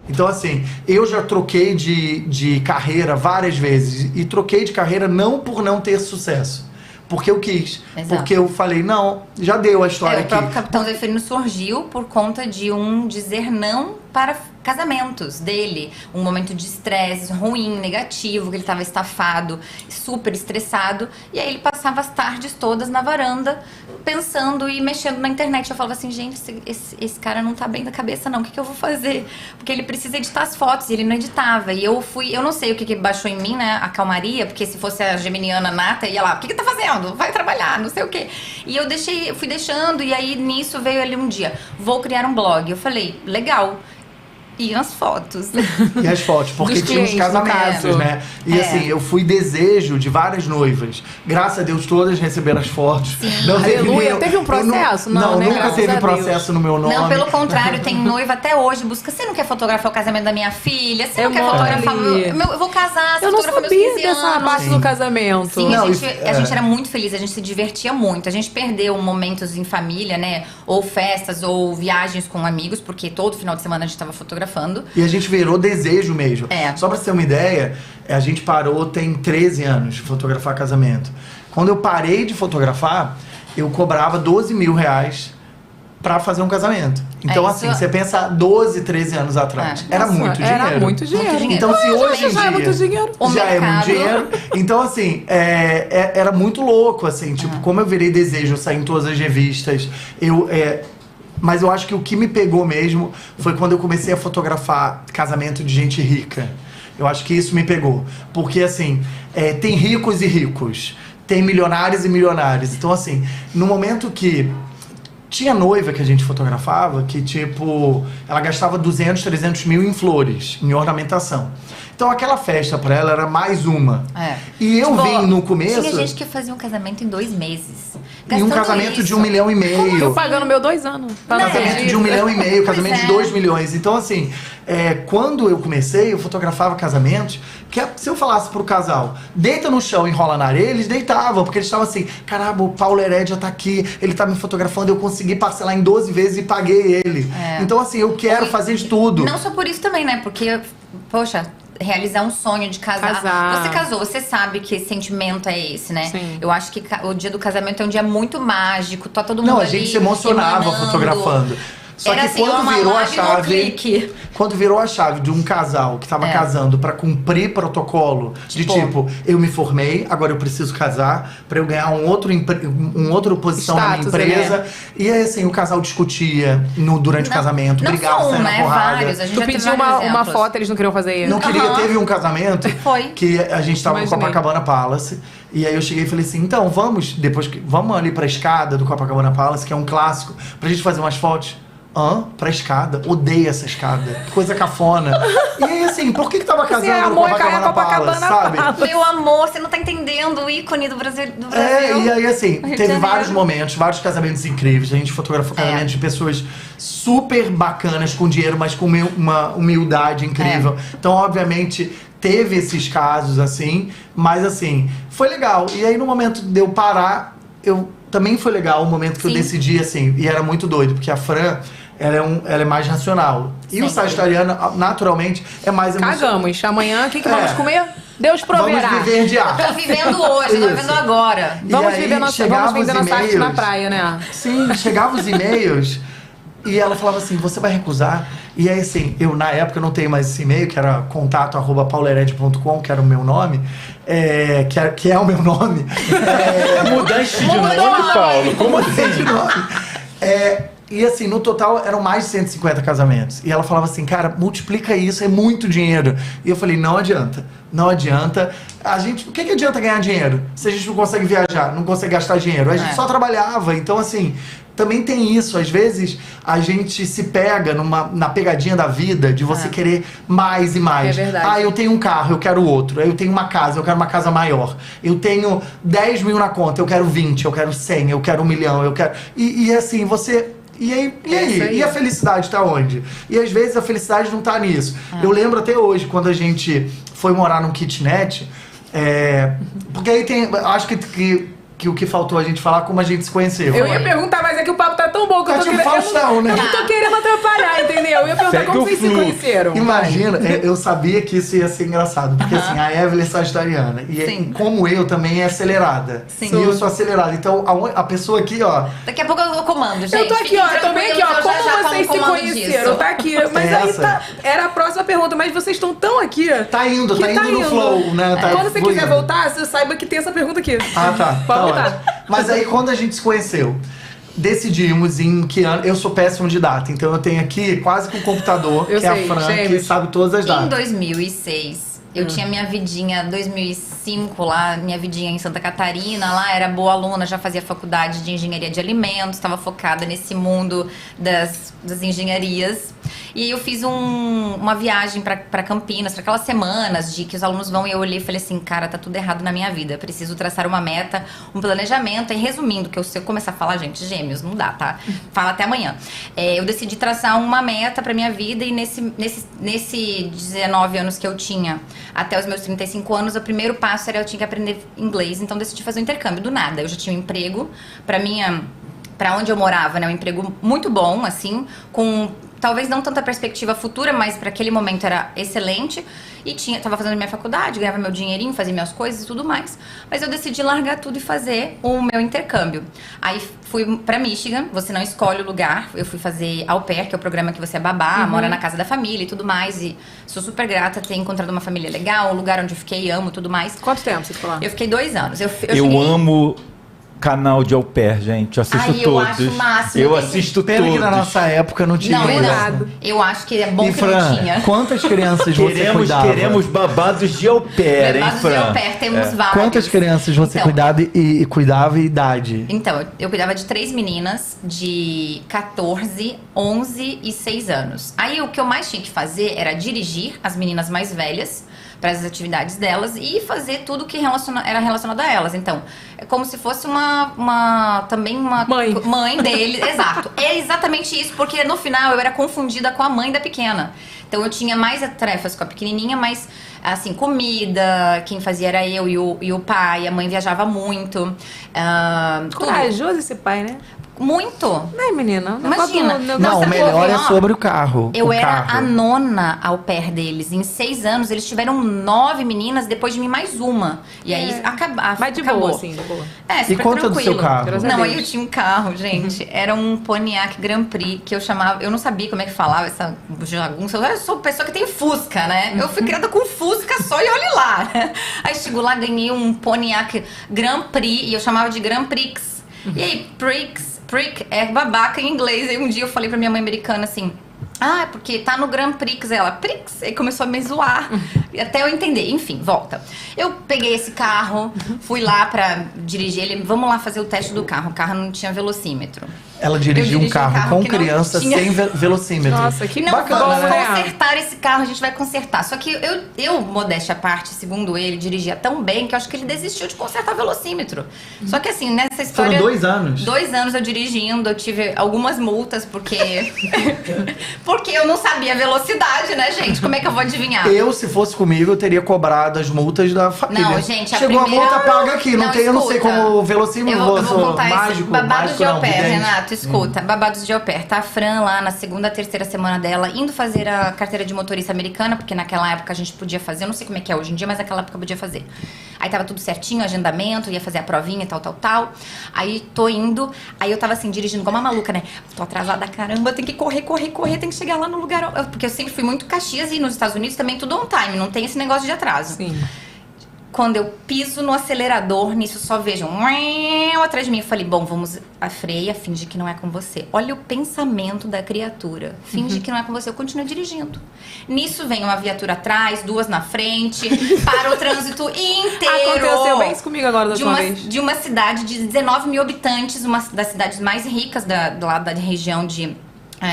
Então, assim, eu já troquei de carreira várias vezes. E troquei de carreira não por não ter sucesso. Porque eu quis. Exato. Porque eu falei, não, já deu a história O aqui. próprio Capitão Zeferino surgiu por conta de um dizer não para casamentos dele. Um momento de estresse ruim, negativo, que ele estava estafado, super estressado. E aí ele passava as tardes todas na varanda, pensando e mexendo na internet. Eu falava assim, gente, esse cara não tá bem da cabeça não, o que eu vou fazer? Porque ele precisa editar as fotos e ele não editava. E eu não sei o que baixou em mim, né, a calmaria, porque se fosse a geminiana nata, ia lá, o que tá fazendo? Vai trabalhar, não sei o quê. E eu fui deixando, e aí nisso veio ali um dia, vou criar um blog. Eu falei, legal. E as fotos. E as fotos, porque tinha os casamentos, né? E assim, eu fui desejo de várias noivas. Graças a Deus, todas receberam as fotos. Sim. Não Aleluia, teve um processo? Não, né? nunca Graças teve a processo no meu nome. Não, pelo contrário, tem noiva até hoje, busca, você não quer fotografar o casamento da minha filha? Você não quer fotografar eu vou casar, você Eu não fotografa meus sabia 15 dessa anos. parte do casamento. Sim, Não, a gente era muito feliz, a gente se divertia muito. A gente perdeu momentos em família, né? Ou festas, ou viagens com amigos, porque todo final de semana a gente tava fotografando. E a gente virou desejo mesmo. É. Só pra você ter uma ideia, a gente parou tem 13 anos de fotografar casamento. Quando eu parei de fotografar, eu cobrava 12 mil reais pra fazer um casamento. Então, assim, você pensa 12, 13 anos atrás. Era Nossa, muito dinheiro. Era muito dinheiro. Muito dinheiro. Então, se hoje em já dia... é muito dinheiro. O já é muito mercado. dinheiro. Então, assim, era muito louco, assim. Tipo, como eu virei desejo, eu saí em todas as revistas. Mas eu acho que o que me pegou mesmo foi quando eu comecei a fotografar casamento de gente rica. Eu acho que isso me pegou. Porque, assim, tem ricos e ricos. Tem milionários e milionários. Então, assim, no momento que... Tinha noiva que a gente fotografava que, tipo, ela gastava 200, 300 mil em flores, em ornamentação. Então, aquela festa pra ela era mais uma. E eu vim no começo... Tinha gente que fazia um casamento em 2 meses. E um casamento de 1,5 milhão. Eu pagando meu 2 anos. Casamento de 1,5 milhão, casamento de 2 milhões. Então, assim, quando eu comecei, eu fotografava casamentos, que se eu falasse pro casal, deita no chão e enrola na areia, eles deitavam, porque eles estavam assim, caramba, o Paulo Herédia tá aqui, ele tá me fotografando, eu consegui parcelar em 12 vezes e paguei ele. Então, assim, eu quero fazer de tudo. Não só por isso também, né? Porque, poxa... realizar um sonho de casar. Você casou, você sabe que sentimento é esse, né? Sim. Eu acho que o dia do casamento é um dia muito mágico, tá todo mundo ali. Não, a gente se emocionava emanando. fotografando. Só Era que assim, quando uma virou a lágrima ao chave, clique. quando virou a chave de um casal que tava casando pra cumprir protocolo, de tipo, eu me formei, agora eu preciso casar pra eu ganhar um outro posição na minha Status, empresa. né? E aí, assim, o casal discutia durante o casamento, não brigava, só um, saia na né? porrada. Vários. A gente Tu já teve pediu vários uma exemplos. foto, eles não queriam fazer isso. Não queria, teve um casamento que a gente tava no Imaginei. Copacabana Palace. E aí eu cheguei e falei assim, então, vamos ali pra escada do Copacabana Palace, que é um clássico, pra gente fazer umas fotos. Pra escada. Odeio essa escada. Que coisa cafona. E aí, assim, por que tava casando no Copacabana Palace, sabe? Meu amor, você não tá entendendo o ícone do Brasil. E aí, assim, Rio de teve Janeiro. vários momentos, vários casamentos incríveis. A gente fotografou casamentos de pessoas super bacanas, com dinheiro, mas com uma humildade incrível. Então, obviamente, teve esses casos, assim, mas, assim, foi legal. E aí, no momento de eu parar, também foi legal o momento que eu decidi, assim, e era muito doido, porque a Fran... Ela é mais racional. E o sagitariano, naturalmente, é mais emocional. Cagamos. Amanhã, o que vamos comer? Deus proverá. Vamos viver de arte. Tô vivendo hoje, tô vivendo agora. Vamos aí, vender nossa arte na praia, né? Sim, chegavam os e-mails e ela falava assim, você vai recusar? E aí, assim, na época, eu não tenho mais esse e-mail, que era contato@paulohered.com, que era o meu nome, que é o meu nome. Mudaste de nome, Paulo? Como assim? Mudei de nome. E assim, no total eram mais de 150 casamentos. E ela falava assim, cara, multiplica isso, é muito dinheiro. E eu falei, não adianta. Não adianta. O que adianta ganhar dinheiro? Se a gente não consegue viajar, não consegue gastar dinheiro. A gente só trabalhava. Então, assim, também tem isso. Às vezes, a gente se pega na pegadinha da vida de você querer mais e mais. É verdade. Eu tenho um carro, eu quero outro. Eu tenho uma casa, eu quero uma casa maior. Eu tenho 10 mil na conta, eu quero 20, eu quero 100, eu quero 1 milhão, eu quero... E assim, você... E aí? E a felicidade tá onde? E às vezes a felicidade não tá nisso. Eu lembro até hoje, quando a gente foi morar num kitnet, porque aí tem... Acho que o que faltou a gente falar como a gente se conheceu. Eu ia perguntar, mas é que o papo tá tão bom que eu tô querendo... questão, né? Eu não tô querendo atrapalhar, entendeu? Eu ia perguntar Segue como o vocês se fluxo. conheceram. Imagina, eu sabia que isso ia ser engraçado, porque assim, a Evelyn é sagitariana. E Sim. como eu também é acelerada. Sim. E eu sou acelerada. Então a pessoa aqui, ó. Daqui a pouco eu comando, gente. Eu tô aqui, Fiquem ó, também aqui, ó. tranquilos, eu já Como tomo vocês se comando conheceram? disso. Tá aqui. Mas aí Essa. tá. Era a próxima pergunta, mas vocês estão tão aqui. Tá indo que no flow, né? Tá Quando você quiser fluindo. voltar, você saiba que tem essa pergunta aqui. Ah, tá. Pode Tá voltar. ótimo. Mas aí quando a gente se conheceu, decidimos em que ano. Eu sou péssimo de data, então eu tenho aqui quase que um computador, Eu que é sei, a Fran, que gêmeos. sabe todas as Em datas. 2006, eu tinha minha vidinha, 2005 lá, minha vidinha em Santa Catarina, lá era boa aluna, já fazia faculdade de engenharia de alimentos, estava focada nesse mundo das engenharias. E aí eu fiz uma viagem pra Campinas, para aquelas semanas de que os alunos vão, e eu olhei e falei assim, cara, tá tudo errado na minha vida, preciso traçar uma meta, um planejamento. E resumindo, que se eu começar a falar, gente, gêmeos, não dá, tá? Fala até amanhã. Eu decidi traçar uma meta pra minha vida, e nesse 19 anos que eu tinha, até os meus 35 anos, o primeiro passo era eu tinha que aprender inglês, então decidi fazer um intercâmbio do nada. Eu já tinha um emprego pra onde eu morava, né? Um emprego muito bom, assim, com talvez não tanta perspectiva futura, mas para aquele momento era excelente. E tava fazendo minha faculdade, ganhava meu dinheirinho, fazia minhas coisas e tudo mais. Mas eu decidi largar tudo e fazer o meu intercâmbio. Aí fui pra Michigan, você não escolhe o lugar. Eu fui fazer au pair, que é o programa que você é babá, mora na casa da família e tudo mais. E sou super grata ter encontrado uma família legal, um lugar onde eu fiquei, amo tudo mais. Quanto tempo você ficou lá? Eu fiquei 2 anos. Eu Eu amo canal de au pair, gente. Eu assisto Ai, eu todos. acho o máximo. Eu assisto Pena todos. que na nossa época não tinha Não, isso. nada. eu acho que é bom E que não Fran, tinha. quantas crianças você cuidava? Queremos babados de au pair, hein, Babados de Fran? au pair, temos vários. Quantas crianças você Então, cuidava e cuidava e idade? Então, eu cuidava de 3 meninas de 14, 11 e 6 anos. Aí o que eu mais tinha que fazer era dirigir as meninas mais velhas para as atividades delas e fazer tudo que era relacionado a elas. Então, é como se fosse também uma mãe deles. Exato. É exatamente isso, porque no final eu era confundida com a mãe da pequena. Então eu tinha mais tarefas com a pequenininha, mas assim, comida, quem fazia era eu e o pai, a mãe viajava muito. Corajoso esse pai, né? Muito. Não é, menina? Imagina. Não, o melhor é sobre o carro. Eu o era carro. a nona au pair deles. Em 6 anos, eles tiveram 9 meninas, depois de mim mais uma. E aí Mas de acabou. boa, assim, de boa. É, super E conta do tranquilo. seu carro. Graças a Não, Deus. aí eu tinha um carro, gente. Era um Pontiac Grand Prix, que eu chamava... Eu não sabia como é que falava essa jagunça. Eu sou pessoa que tem Fusca, né? Eu fui criada com Fusca só e olhe lá. Aí chegou lá, ganhei um Pontiac Grand Prix, e eu chamava de Grand Prix. E aí, Prick é babaca em inglês. Aí um dia eu falei pra minha mãe americana assim... Ah, porque tá no Grand Prix. Ela, Prix. Aí começou a me zoar. Até eu entender. Enfim, volta. Eu peguei esse carro, fui lá pra dirigir ele. Vamos lá fazer o teste do carro. O carro não tinha velocímetro. Ela dirigiu um carro com que não criança tinha. sem velocímetro. Nossa, que Não, bacana, vamos né? consertar esse carro, a gente vai consertar. Só que eu, modéstia à parte, segundo ele, dirigia tão bem que eu acho que ele desistiu de consertar o velocímetro. Só que assim, nessa história... Foram 2 anos. 2 anos eu dirigindo, eu tive algumas multas, porque... porque eu não sabia a velocidade, né, gente? Como é que eu vou adivinhar? Eu, se fosse comigo, eu teria cobrado as multas da família. Não, gente, a Chegou primeira... a multa, paga aqui. Eu não sei escuta. como o velocímetro, Eu vou sou contar mágico, esse babados mágico de não, au pair, vidente. Renato, escuta. Babados de au pair. Tá a Fran lá na segunda, terceira semana dela, indo fazer a carteira de motorista americana, porque naquela época a gente podia fazer, eu não sei como é que é hoje em dia, mas naquela época podia fazer. Aí tava tudo certinho, agendamento, ia fazer a provinha e tal. Aí tô indo, aí eu tava assim, dirigindo igual uma maluca, né? Tô atrasada, caramba, tem que correr, tem que chegar lá no lugar. Porque eu sempre fui muito Caxias e nos Estados Unidos também tudo on time, não tem esse negócio de atraso. Sim. Quando eu piso no acelerador, nisso só vejo um atrás de mim. Eu falei, bom, vamos a freia, finge que não é com você. Olha o pensamento da criatura. Finge que não é com você, eu continuo dirigindo. Nisso vem uma viatura atrás, 2 na frente, para o trânsito inteiro. Aconteceu bem isso comigo agora da última vez. De uma cidade de 19 mil habitantes, uma das cidades mais ricas lá da região de...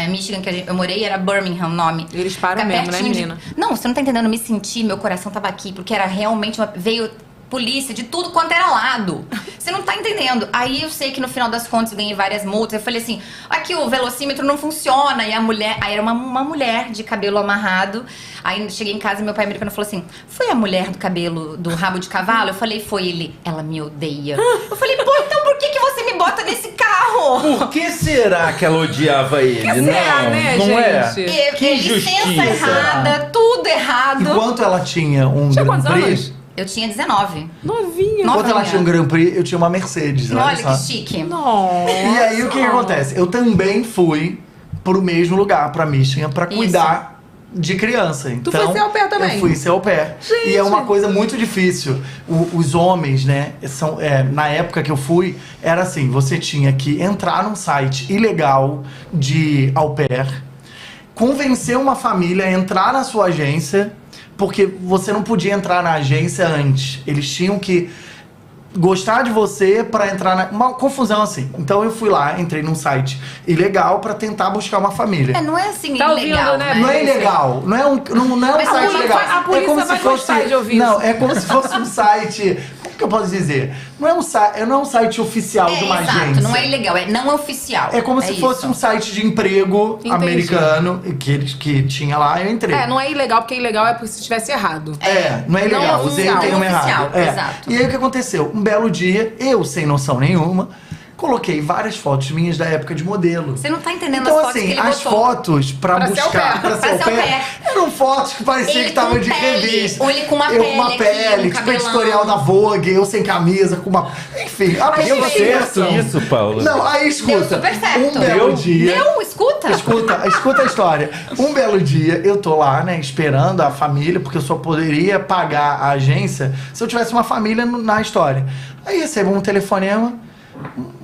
Michigan, que eu morei, era Birmingham o nome. Eles param Fica mesmo, né, pertinho menina? Não, você não tá entendendo, eu me senti, meu coração tava aqui, porque era realmente veio polícia, de tudo quanto era lado. Você não tá entendendo. Aí eu sei que no final das contas eu ganhei várias multas. Eu falei assim, aqui o velocímetro não funciona. E a mulher, aí era uma mulher de cabelo amarrado. Aí cheguei em casa e meu pai americano falou assim, foi a mulher do cabelo, do rabo de cavalo? Eu falei, foi. Ele, ela me odeia. Eu falei, pô, então por que você me bota nesse carro? Por que será que ela odiava ele? Que será, né, não gente? é? Que Licença injustiça. errada, tudo errado. E quanto ela tinha um Tinha Grand quantos Prix? anos? Eu tinha 19. Novinha. Enquanto ela Novinha. tinha um Grand Prix, eu tinha uma Mercedes. Olha só. que chique. Nossa. E aí o que acontece? Eu também fui pro mesmo lugar, pra Michigan, pra cuidar de criança. Então, foi ser au pair também? Eu fui ser au pair. Gente. E é uma coisa muito difícil. Os homens, né, na época que eu fui, era assim, você tinha que entrar num site ilegal de au pair, convencer uma família a entrar na sua agência, porque você não podia entrar na agência antes. Eles tinham que gostar de você pra entrar uma confusão assim. Então eu fui lá, entrei num site ilegal pra tentar buscar uma família. Não é assim Tá ouvindo, ilegal, né? Não é ilegal, não é um Mas site a legal. a polícia é como vai se fosse, gostar de ouvir não, isso. é como se fosse um site. Como que eu posso dizer? Não é um site oficial de uma exato, agência. não é ilegal, é não oficial. É como se fosse isso. um site de emprego Entendi. americano que tinha lá, eu entrei. Não é ilegal, porque ilegal é porque se estivesse errado. Não é ilegal, Não usei o oficial. termo Não errado. oficial, É. exato. E aí o que aconteceu? Um belo dia, eu, sem noção nenhuma, coloquei várias fotos minhas da época de modelo. Você não tá entendendo Então, as fotos assim, que ele as botou. fotos pra Pra ser au buscar, pair. pra ser Pra au ser au pair, pair. eram fotos que parecia Ele que estavam com de pele, revista. ou ele com uma eu pele com uma aqui, pele, um tipo cabelão. editorial da Vogue, eu sem camisa, com uma... Enfim, a Deu perfeição. certo isso, Paula? Não, aí escuta. Deu super certo. Um belo Deu? dia... Deu, escuta. Escuta a história. Um belo dia, eu tô lá, né, esperando a família, porque eu só poderia pagar a agência se eu tivesse uma família na história. Aí recebo um telefonema,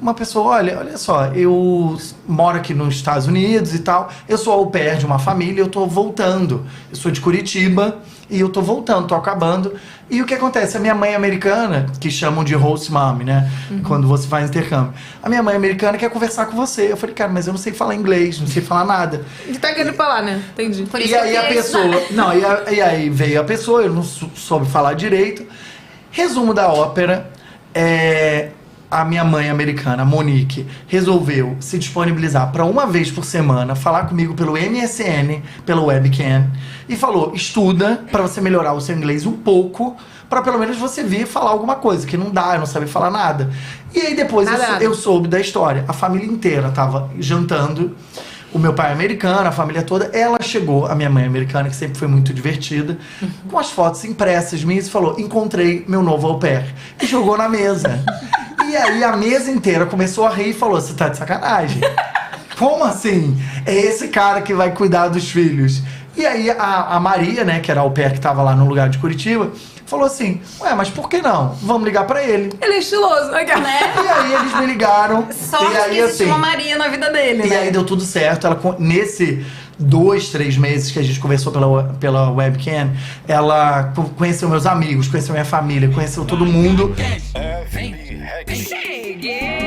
uma pessoa, olha só, eu moro aqui nos Estados Unidos e tal, eu sou au pair de uma família, eu tô voltando. Eu sou de Curitiba e eu tô voltando, tô acabando. E o que acontece? A minha mãe americana, que chamam de host mom, né? Quando você faz intercâmbio. A minha mãe americana quer conversar com você. Eu falei, cara, mas eu não sei falar inglês, não sei falar nada. E tá querendo ir pra lá, né? Entendi. Por isso E aí que eu a queria pessoa... estudar. Não, e aí veio a pessoa, eu não soube falar direito. Resumo da ópera, a minha mãe americana, Monique, resolveu se disponibilizar para uma vez por semana falar comigo pelo MSN, pelo webcam, e falou, estuda para você melhorar o seu inglês um pouco, para pelo menos você vir falar alguma coisa, que não dá, eu não sabia falar nada. E aí depois eu soube da história. A família inteira tava jantando, o meu pai é americano, a família toda. Ela chegou, a minha mãe americana, que sempre foi muito divertida, com as fotos impressas minhas e falou, encontrei meu novo au pair. E jogou na mesa. E aí a mesa inteira começou a rir e falou, você tá de sacanagem? Como assim? É esse cara que vai cuidar dos filhos. E aí a Maria, né, que era a au pair que tava lá no lugar de Curitiba, falou assim, ué, mas por que não? Vamos ligar pra ele. Ele é estiloso, né? E aí eles me ligaram. Sorte e aí, que existe assim, uma Maria na vida dele, e né? aí deu tudo certo. Ela, nesse 2-3 meses que a gente conversou pela webcam, ela conheceu meus amigos, conheceu minha família, conheceu todo mundo. Cheguei!